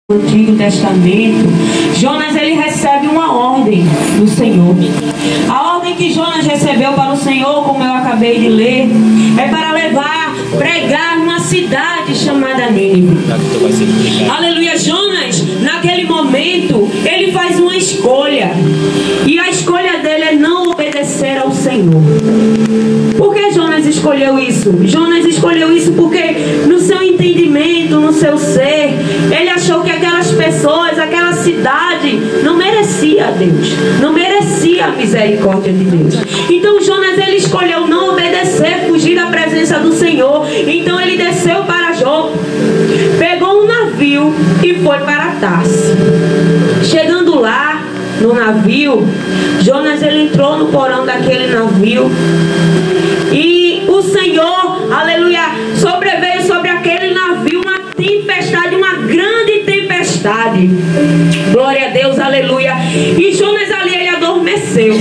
No Antigo Testamento, Jonas ele recebe uma ordem do Senhor. A ordem que Jonas recebeu para o Senhor, como eu acabei de ler, é para pregar numa cidade chamada Nínive. Aleluia. Jonas, naquele momento, ele faz uma escolha, e a escolha dele é não obedecer ao Senhor. Por que Jonas escolheu isso? Jonas escolheu isso porque no seu entendimento, no seu ser, ele achou que aquelas pessoas, aquela cidade não merecia a Deus, não merecia a misericórdia de Deus. Então Jonas ele escolheu não obedecer, fugir da presença do Senhor. Então ele desceu para Jope, pegou um navio e foi para Tarso. Chegando lá no navio, Jonas ele entrou no porão daquele navio e o Senhor, aleluia, sobreveio sobre aquele navio uma tempestade, uma grande tempestade. Glória a Deus, aleluia. E Jonas ali ele adormeceu.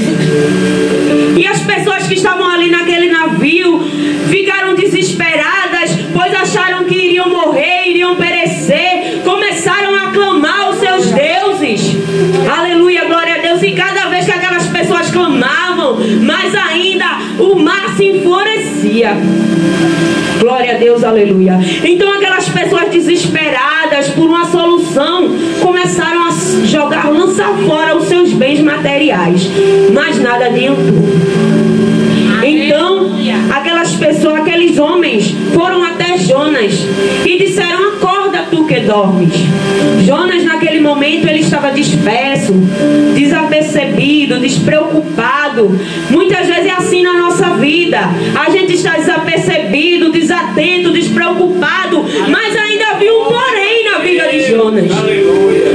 E as pessoas que estavam ali naquele navio ficaram desesperadas, pois acharam que iriam morrer, iriam perecer. Começaram a clamar aos seus deuses. Aleluia, glória a Deus. E cada vez que aquelas pessoas clamavam, mais ainda o mar se enfurecia. Glória a Deus, aleluia. Então aquelas pessoas desesperadas por uma solução começaram a lançar fora os seus bens materiais, mas nada adiantou. Então aquelas pessoas, aqueles homens foram até Jonas e disseram: acorda tu que dormes. Jonas naquele momento ele estava disperso, desapercebido, despreocupado. Muitas vezes é assim na nossa vida. A gente está desapercebido, desatento, despreocupado, mas ainda havia um porém na vida de Jonas.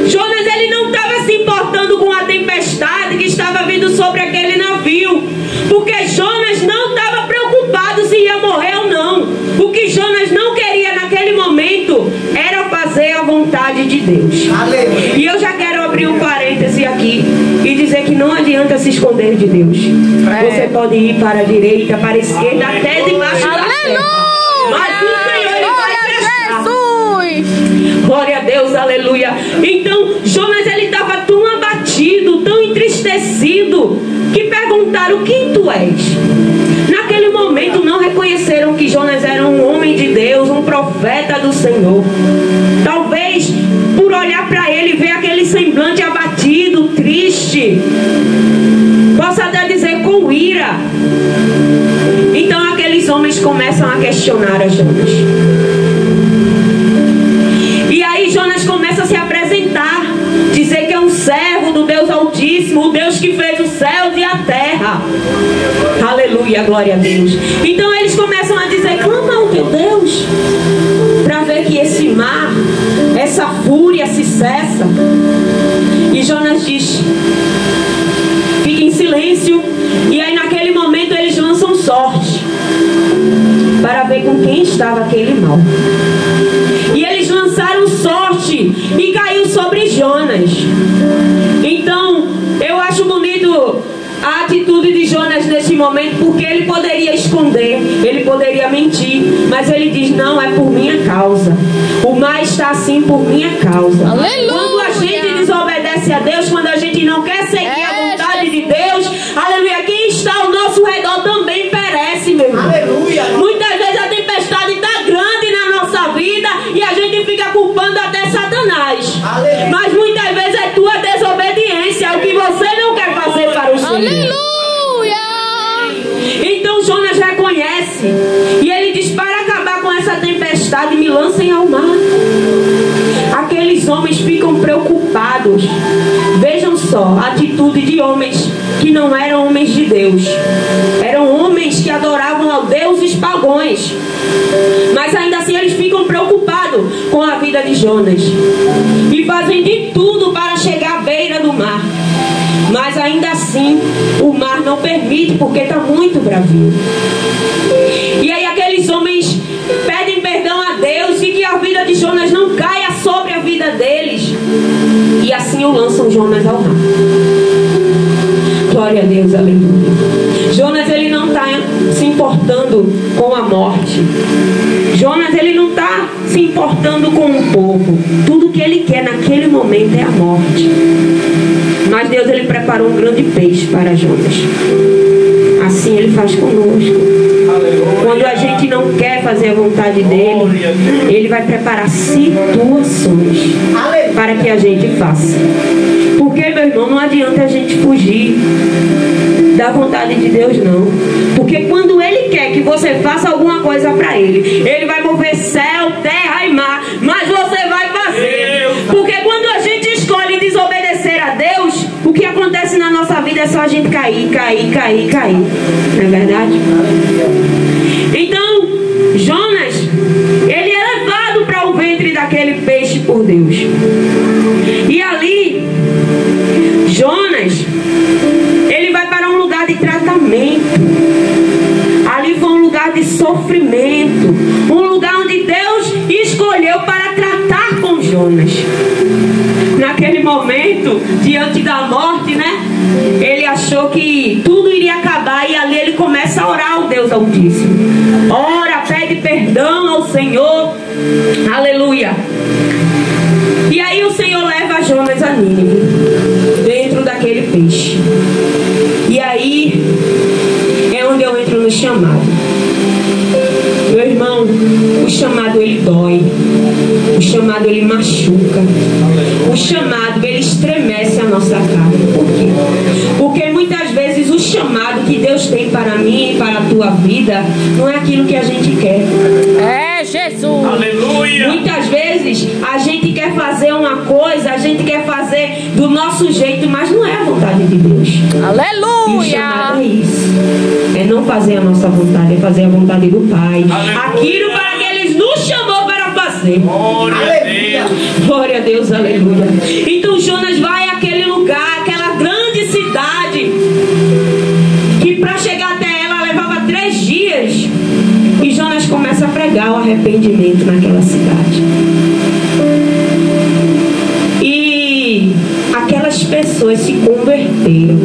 Jonas ele não estava se importando com a tempestade que estava vindo sobre aquele navio, porque Jonas não estava preocupado se ia morrer ou não. O que Jonas não queria naquele momento era fazer a vontade de Deus. Aleluia. E eu já quero abrir um parêntese aqui e dizer que não adianta se esconder de Deus. Você pode ir para a direita, para a esquerda, até debaixo da terra, mas o Senhor ele vai prestar. Glória a Deus, aleluia. Então Jonas ele estava tão abatido, tão entristecido, que perguntaram: quem tu és? Naquele momento não reconheceram que Jonas era um homem de Deus, um profeta do Senhor. Talvez por olhar para ele, ver aquele semblante abatido, triste, possa até dizer com ira. Então aqueles homens começam a questionar a Jonas. E aí Jonas começa a se apresentar, dizer que é um servo do Deus Altíssimo, o Deus que fez os céus e a terra. Aleluia, glória a Deus. Então eles começam a dizer: clama ao teu Deus, para ver que esse mar, essa fúria se cessa. E Jonas diz: fique em silêncio. E aí naquele momento eles lançam sorte para ver com quem estava aquele mal. E eles lançaram sorte e caiu sobre Jonas. Então eu acho bonito a atitude de Jonas nesse momento, porque ele poderia esconder, ele poderia mentir, mas ele diz: não, é por minha causa. O mar está assim por minha causa. Aleluia. Quando a gente desobedece a Deus, quando a gente não quer seguir a vontade de Deus, aleluia, quem está ao nosso redor também perece, meu irmão. Aleluia. Muitas vezes a tempestade está grande na nossa vida e a gente fica culpando até Satanás. Aleluia. Mas muitas vezes é tua desobediência, é o que você não quer fazer para o Senhor. Aleluia! Então Jonas reconhece e ele diz: para acabar com essa tempestade, me lancem ao mar. Aqueles homens ficam preocupados. Vejam só a atitude de homens que não eram homens de Deus, eram homens que adoravam a deuses pagãos, mas ainda assim eles ficam preocupados com a vida de Jonas e fazem de tudo para chegar à beira do mar. Mas ainda assim o mar não permite, porque está muito bravio. E aí aqueles homens pedem perdão a Deus e que a vida de Jonas não caia sobre a vida deles. E assim o lançam Jonas ao mar. Glória a Deus, aleluia. Jonas ele não está se importando com a morte. Jonas ele não está se importando com o povo. Tudo que ele quer naquele momento é a morte. Mas Deus, ele preparou um grande peixe para Jonas. Assim ele faz conosco. Quando a gente não quer fazer a vontade dele, ele vai preparar situações para que a gente faça. Porque, meu irmão, não adianta a gente fugir da vontade de Deus, não. Porque quando ele quer que você faça alguma coisa para ele, ele vai mover céu, terra e mar, mas você vai fazer. Porque quando a gente escolhe desobedecer a Deus, o que acontece na nossa vida é só a gente cair. Não é verdade? Então, Jonas, ele é levado para o ventre daquele peixe por Deus. E ali, Jonas, ele vai para um lugar de tratamento. Ali foi um lugar de sofrimento. Um lugar onde Deus escolheu para tratar com Jonas. Naquele momento, diante da morte, né? Ele achou que tudo iria acabar. E ali ele começa a orar ao Deus Altíssimo. Ora, pede perdão ao Senhor. Aleluia. E aí o Senhor leva Jonas a Nínive, dentro daquele peixe. E aí é onde eu entro no chamado. Meu irmão, o chamado ele dói. O chamado ele machuca. O chamado ele estremece a nossa carne. Por quê? Porque muitas vezes o chamado que Deus tem para mim e para a tua vida não é aquilo que a gente quer. É Jesus. Aleluia. Muitas vezes a gente quer fazer uma coisa, a gente quer fazer do nosso jeito, mas não é a vontade de Deus. Aleluia. E o chamado é isso. É não fazer a nossa vontade, é fazer a vontade do Pai. Aleluia. Aquilo para que Ele nos chamou para fazer. Glória a Deus. Glória a Deus, aleluia. Então Jonas vai àquele lugar, aquela grande cidade, que para chegar até ela levava 3 dias. E Jonas começa a pregar o arrependimento naquela cidade. E aquelas pessoas se converteram.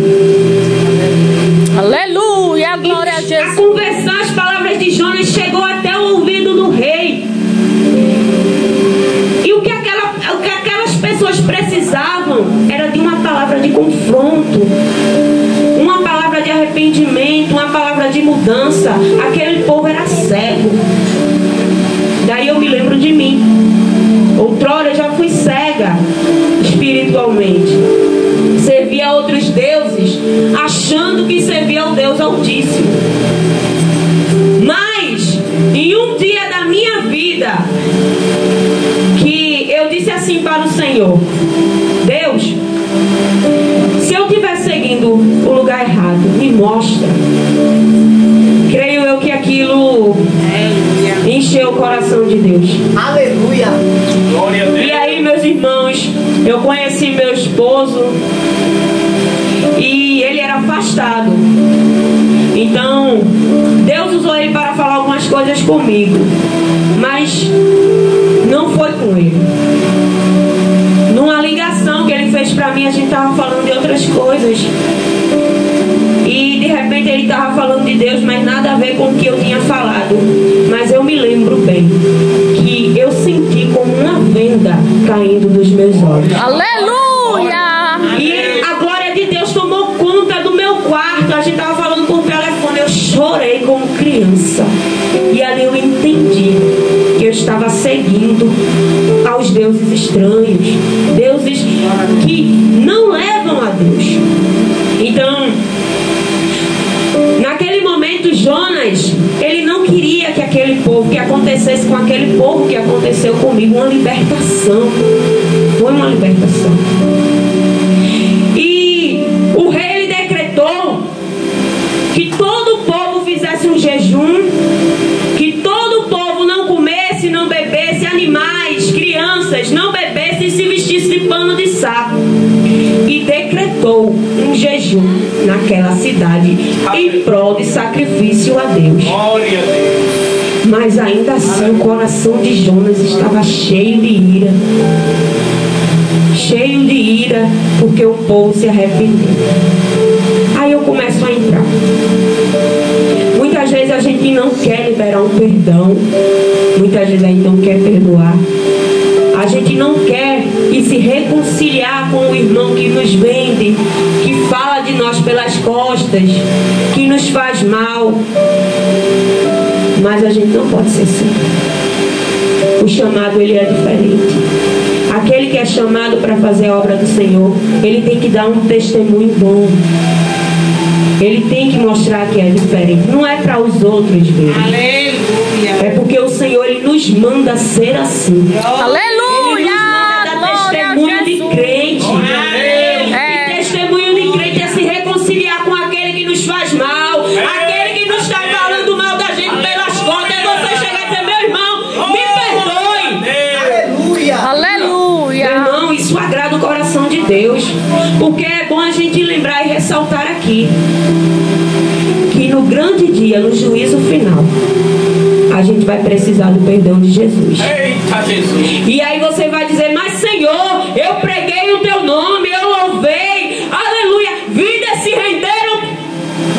Aleluia, glória a Jesus. A conversão, as palavras de Jonas chegou até o ouvido do rei. E o que aquelas pessoas precisavam era de uma palavra de confronto, uma palavra de arrependimento, uma palavra de mudança. Aquele povo era cego. Daí eu me lembro de mim. Outrora eu já fui cega espiritualmente. Servia a outros deuses, achando que servia ao Deus Altíssimo. Mas em um dia da minha vida, que eu disse assim para o Senhor: Deus, se eu estiver seguindo o lugar errado, me mostra. Creio eu que aquilo encheu o coração de Deus. Aleluia. Glória a Deus. E aí, meus irmãos, eu conheci meu esposo e ele era afastado. Então, Deus usou ele para falar algumas coisas comigo, mas não foi com ele. Numa ligação que ele fez para mim, a gente estava falando de outras coisas. E de repente ele estava falando de Deus, mas nada a ver com o que eu tinha falado. Mas eu me lembro bem que eu senti como uma venda caindo dos meus olhos. Aleluia. E a glória de Deus tomou conta do meu quarto. A gente estava falando por telefone. Eu chorei como criança. E ali eu entendi que eu estava seguindo aos deuses estranhos, deuses que não levam a Deus. Então, naquele momento, Jonas, ele não queria que aquele povo, que acontecesse com aquele povo que aconteceu comigo, uma libertação. Foi uma libertação. E o rei, ele decretou que todo o povo fizesse um jejum, que todo o povo não comesse, não bebesse, animais, crianças, não bebesse e se vestisse de pano de saco. E decretou um jejum naquela cidade em prol de sacrifício a Deus. Glória a Deus. Mas ainda assim o coração de Jonas estava cheio de ira. Cheio de ira, porque o povo se arrependeu. Aí eu começo a entrar. Muitas vezes a gente não quer liberar um perdão. Muitas vezes a gente não quer perdoar. A gente não quer ir se reconciliar com o irmão que nos vende, que fala de nós pelas costas, que nos faz mal. Mas a gente não pode ser assim. O chamado, ele é diferente. Aquele que é chamado para fazer a obra do Senhor, ele tem que dar um testemunho bom. Ele tem que mostrar que é diferente. Não é para os outros verem. Aleluia. É porque o Senhor, ele nos manda ser assim. Aleluia. Ele nos manda dar Glória a testemunho de Jesus. crente. É. E testemunho de crente é se reconciliar com aquele que nos faz mal, aquele que nos está falando mal da gente pelas costas. É você chegar e dizer: meu irmão, me perdoe. Aleluia. Meu irmão, isso agrada o coração de Deus. Porque é bom a gente lembrar e ressaltar aqui que no grande dia, no juízo final, a gente vai precisar do perdão de Jesus. Eita, Jesus. E aí você vai dizer: mas Senhor, eu preguei o teu nome, eu louvei, aleluia, vidas se renderam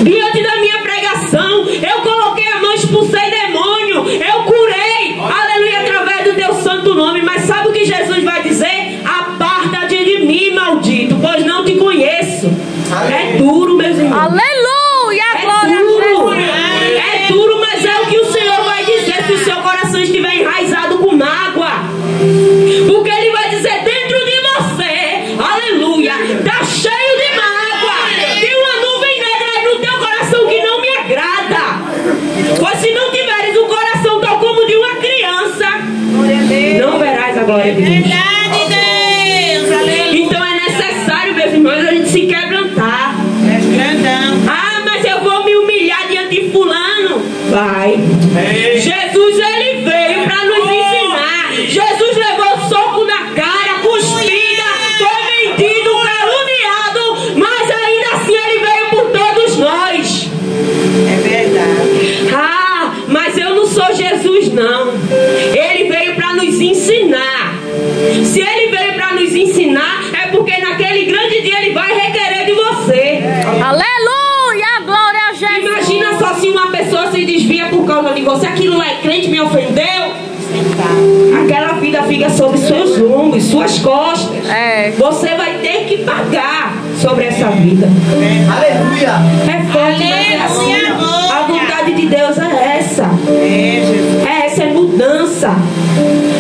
diante da minha pregação, eu coloquei a mão, expulsei demônio, eu curei, aleluia, através do teu santo nome. Mas sabe o que Jesus vai dizer? Aparta-te de mim, maldito, pois não te conheço. É duro, meus irmãos. Aleluia. É Glória a duro. Jesus. É duro, mas é o que o Senhor vai dizer se o seu coração estiver enraizado com mágoa. Porque Ele vai dizer: dentro de você, aleluia, está cheio de mágoa. Tem uma nuvem negra aí no teu coração que não me agrada. Pois se não tiveres um coração tal como de uma criança, não verás a glória de Deus. Verdade, Deus. Aleluia. Então é necessário, meus irmãos, a gente se quebrantar. Grandão. Ah, mas eu vou me humilhar diante de fulano. Vai. Jesus, ele veio para nos ensinar. Jesus levou soco na cara, cuspida, foi mentido, caluniado, mas ainda assim ele veio por todos nós. É verdade. Ah, mas eu não sou Jesus, não. Ele veio para nos ensinar. Se ele veio para nos ensinar, é porque naquele grande dia ele vai requerer de você. Aleluia. Glória a Jesus. Imagina só se uma pessoa se desvia por causa de você. Aquilo lá é crente, me ofendeu. Aquela vida fica sobre seus ombros, suas costas. É. Você vai ter que pagar sobre essa vida. Aleluia! É forte, mas é assim. Aleluia. A vontade de Deus é essa. É, Jesus. É essa, é mudança.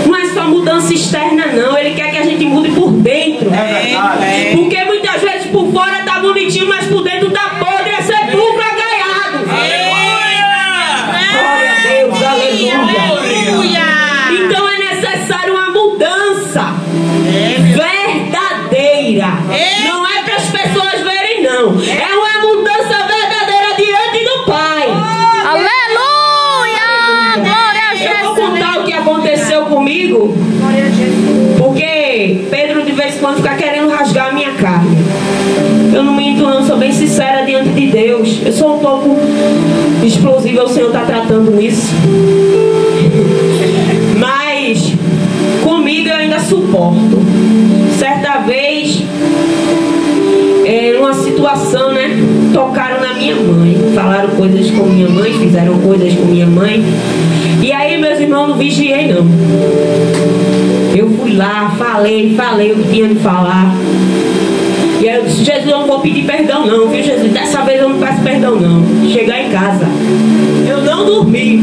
Não é só mudança externa, não. Ele quer que a gente mude por dentro. É. Porque muitas vezes por fora tá bonitinho, mas por dentro tá podre, é sepulcro agaiado. Glória a Deus, aleluia. Aleluia. Então é necessário uma mudança verdadeira. Não é para as pessoas verem, não. É uma mudança verdadeira diante do Pai. Aleluia. Glória a Eu vou Jesus. contar o que aconteceu comigo, porque Pedro de vez em quando fica querendo rasgar a minha carne. Eu não minto, não, sou bem sincera diante de Deus. Eu sou um pouco explosiva, o Senhor está tratando isso. Mas comigo eu ainda suporto. Certa vez, numa situação, né? Tocaram na minha mãe, falaram coisas com minha mãe, fizeram coisas com minha mãe. E aí, meus irmãos, não vigiei, não. Eu fui lá, falei o que tinha de falar. E aí eu disse: Jesus, eu não vou pedir perdão, não, viu, Jesus? Dessa vez eu não peço perdão, não. Chegar em casa, eu não dormi.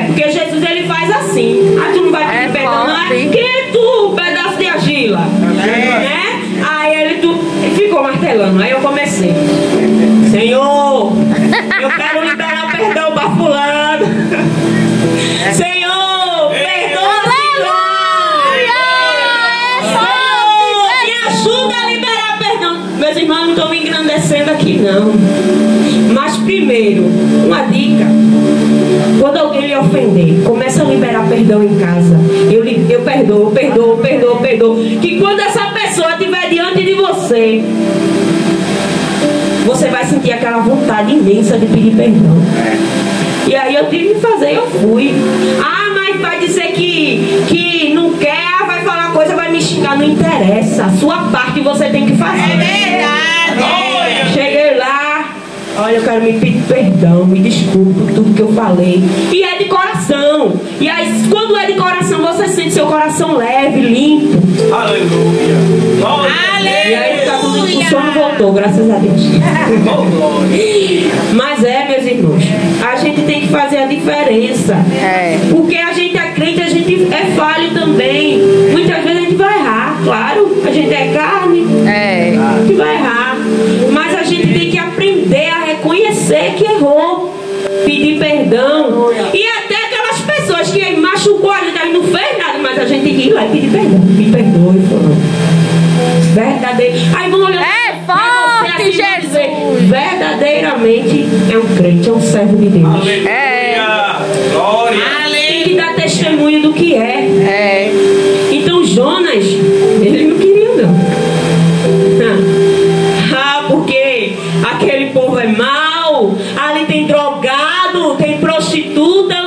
Porque Jesus, ele faz assim. Ah, tu não vai pedir perdão, não é? forte. Quem é tu, pedaço de argila? Né? Aí ele ficou martelando. Aí eu comecei: Senhor, eu quero liberar perdão para fulano. Senhor, perdoa Senhor, me ajuda a liberar perdão. Meus irmãos, não estão me engrandecendo aqui, não. Mas primeiro, uma dica: quando alguém lhe ofender, começa a liberar perdão em casa. Eu perdoo. Que quando essa pessoa estiver diante de você, você vai sentir aquela vontade imensa de pedir perdão. E aí eu tive que fazer, eu fui. Ah, mas vai dizer que não quer, vai falar coisa, vai me xingar, não interessa. A sua parte você tem que fazer. É verdade. Cheguei lá, olha, eu quero me pedir perdão, me desculpe por tudo que eu falei. E é de coração. E aí, quando é de coração, você sente seu coração leve, limpo. Aleluia. Glória a Deus. E aí fica tudo, o sono voltou, graças a Deus. Oh, glória. Mas meus irmãos, a gente tem que fazer a diferença. Porque a gente é crente, a gente é falho também. Muitas vezes a gente vai errar, claro. A gente é carne, a gente vai errar. Mas a gente tem que aprender a reconhecer que errou, pedir perdão. E até aquelas pessoas que machucou a gente não fez nada, mas a gente tem que ir lá e pedir perdão. Me perdoe, fulano. Verdadeiro. Aí vamos olhar. Forte, Jesus. Verdadeiramente é um crente, é um servo de Deus. Aleluia. Glória. Tem que dar testemunho do que é. Então Jonas, ele não queria não. Porque aquele povo é mau, ali tem drogado, tem prostituta, eu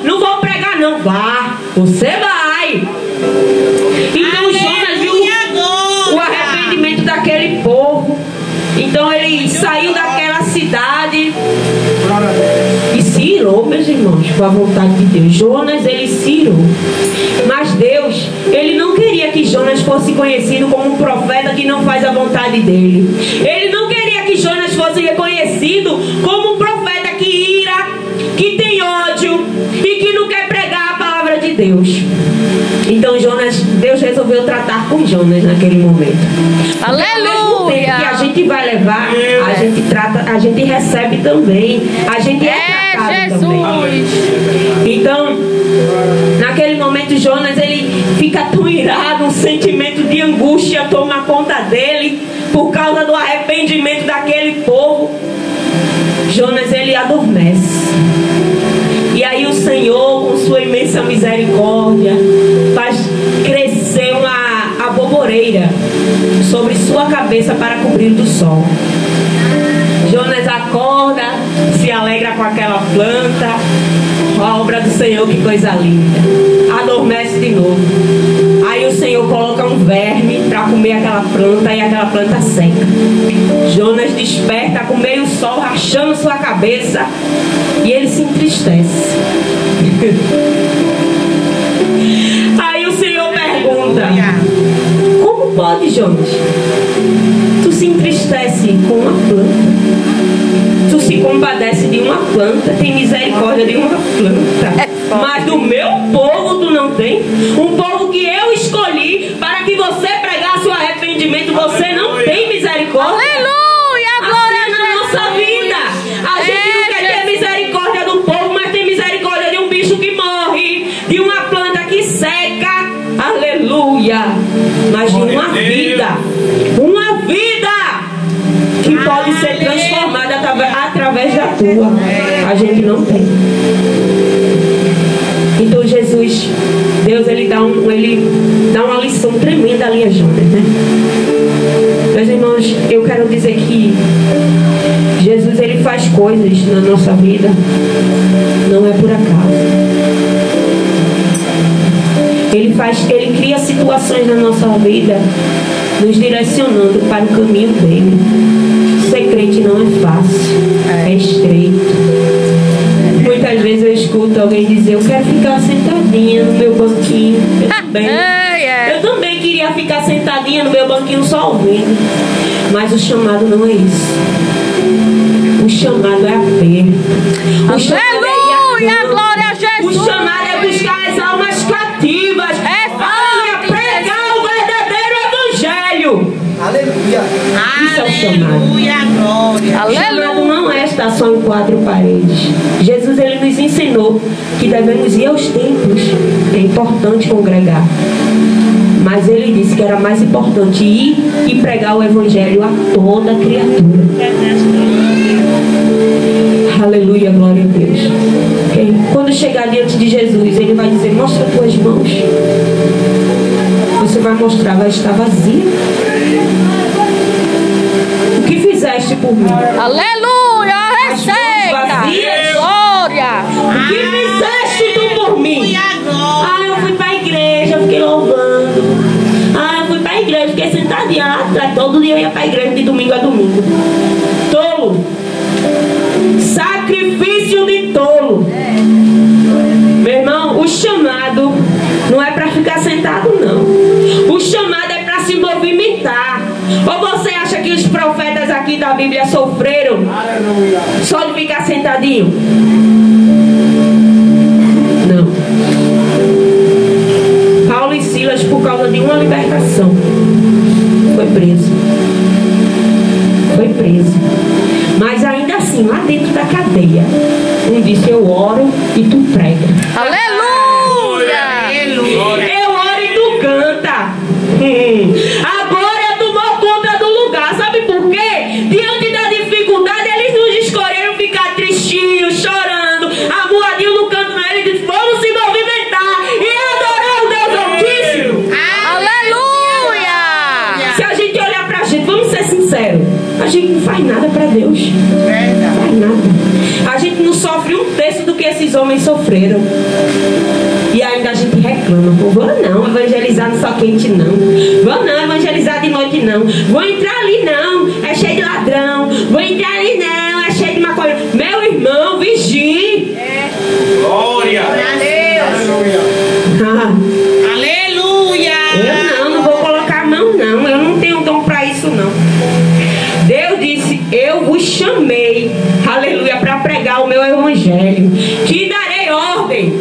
não vou pregar não. Vá, você vai. Então Jonas viu o arrependimento daquele povo. Então ele saiu daquela cidade e se irou, meus irmãos, com a vontade de Deus. Jonas, ele se irou. Mas Deus, ele não queria que Jonas fosse conhecido como um profeta que não faz a vontade dele. Ele não queria que Jonas fosse reconhecido como um profeta que ira, que tem ódio e que não quer pregar a palavra de Deus. Então Deus resolveu tratar com Jonas naquele momento. Aleluia! Que a gente vai levar, a gente trata, a gente recebe também. A gente é tratado também. Então, naquele momento Jonas, ele fica tão irado, um sentimento de angústia toma conta dele por causa do arrependimento daquele povo. Jonas, ele adormece. E aí o Senhor, com sua imensa misericórdia, faz crescer a boboreira sobre sua cabeça para cobrir do sol. Jonas acorda, se alegra com aquela planta. A obra do Senhor, que coisa linda. Adormece de novo. Aí o Senhor coloca um verme para comer aquela planta e aquela planta seca. Jonas desperta com meio sol rachando sua cabeça e ele se entristece. Aí o Senhor pergunta: como pode, Jonas? Tu se entristece com uma planta? Tu se compadece de uma planta, tem misericórdia de uma planta, mas do meu povo tu não tem? Um povo que eu escolhi para que você pregasse o arrependimento, você não tem misericórdia? Aleluia, glória assim a na nossa vida. A gente não quer ter misericórdia do povo, mas tem misericórdia de um bicho que morre, de uma planta que seca. Aleluia. Mas de uma vida que pode ser transformada através da tua. A gente não tem. Então Jesus, Deus, ele dá uma lição tremenda ali a Jonas, né? Meus irmãos, eu quero dizer que Jesus, ele faz coisas na nossa vida, não é por acaso. Ele cria situações na nossa vida, nos direcionando para o caminho dele. Ser crente não é fácil, é estreito. Muitas vezes eu escuto alguém dizer: eu quero ficar sentadinha no meu banquinho. Eu também queria ficar sentadinha no meu banquinho só ouvindo. Mas o chamado não é isso. O chamado é aperto. O chamado aleluia, glória a Jesus. O chamado é buscar as almas cativas. Pregar o verdadeiro evangelho. Aleluia. Isso é o chamado. Aleluia. O chamado não é estar só em quatro paredes. Jesus, ele nos ensinou que devemos ir aos templos. É importante congregar. Mas ele disse que era mais importante ir e pregar o evangelho a toda criatura. Aleluia, glória a Deus. Okay? Quando chegar diante de Jesus, ele vai dizer: mostra tuas mãos. Você vai mostrar, vai estar vazia. O que fizeste por mim? Aleluia, receita. Glória. O que fizeste tu por mim? Eu fui para a igreja, fiquei louvando. Eu fui para a igreja, fiquei sentadinha lá atrás. Todo dia eu ia para a igreja de domingo a domingo. Tolo. Sacrifício de tolo. Meu irmão, o chamado não é para ficar sentado, não. O chamado é para se movimentar. Ou você acha que os profetas aqui da Bíblia sofreram só de ficar sentadinho? Não. Paulo e Silas, por causa de uma libertação, foi preso. Foi preso. Mas ainda assim, lá dentro da cadeia, um disse: eu oro e tu prega. Aleluia! Eu oro e tu canta. A glória tomou conta do lugar. Sabe por quê? Diante da dificuldade, eles não escolheram ficar tristinhos, chorando, amuadinho no canto. Não, eles disseram: vamos se movimentar e adorar o Deus Altíssimo. Aleluia! Se a gente olhar pra gente, vamos ser sinceros, a gente não faz nada pra Deus. Verdade. Não faz nada. A gente não sofre um terço do que esses homens sofreram. E ainda a gente reclama: pô, vou não evangelizar no sol quente, não. Vou não evangelizar de noite, não. Vou entrar ali, não, é cheio de ladrão. Vou entrar ali, não, é cheio de maconha. Meu irmão, vigie. Glória. Aleluia. Eu não vou colocar a mão, não. Eu não tenho dom para isso, não. Deus disse: eu vos chamei, aleluia, para pregar o meu evangelho. Te darei ordem.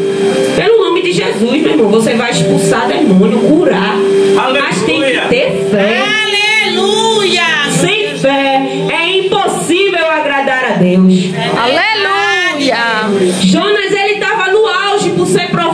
Pelo nome de Jesus, meu irmão, você vai expulsar demônio, curar. Aleluia. Mas tem que ter fé. Aleluia. Sem fé é impossível agradar a Deus. Aleluia! Jonas, ele estava no auge por ser profeta.